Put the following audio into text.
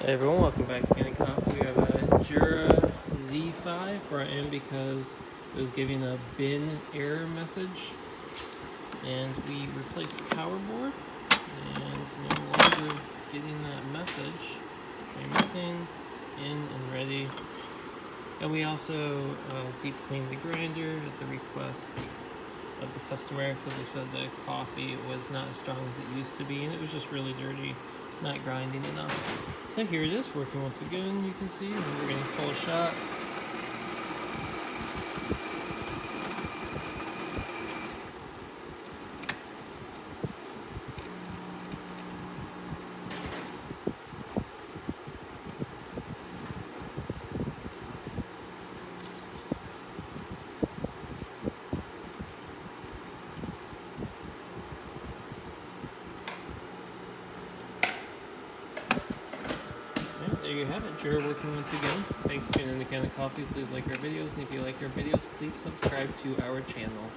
Hey everyone, welcome back to Kanen Coffee. We have a Jura Z5 brought in because it was giving a bin error message, and we replaced the power board and no longer getting that message. Tray missing, in and ready. And we also deep cleaned the grinder at the request of the customer because they said the coffee was not as strong as it used to be and it was just really dirty, not grinding enough. So here it is, working once again, you can see, and we're going to pull a shot. There you have it, Jura working once again. Thanks for tuning in to Kanen Coffee. Please like our videos, and if you like our videos, please subscribe to our channel.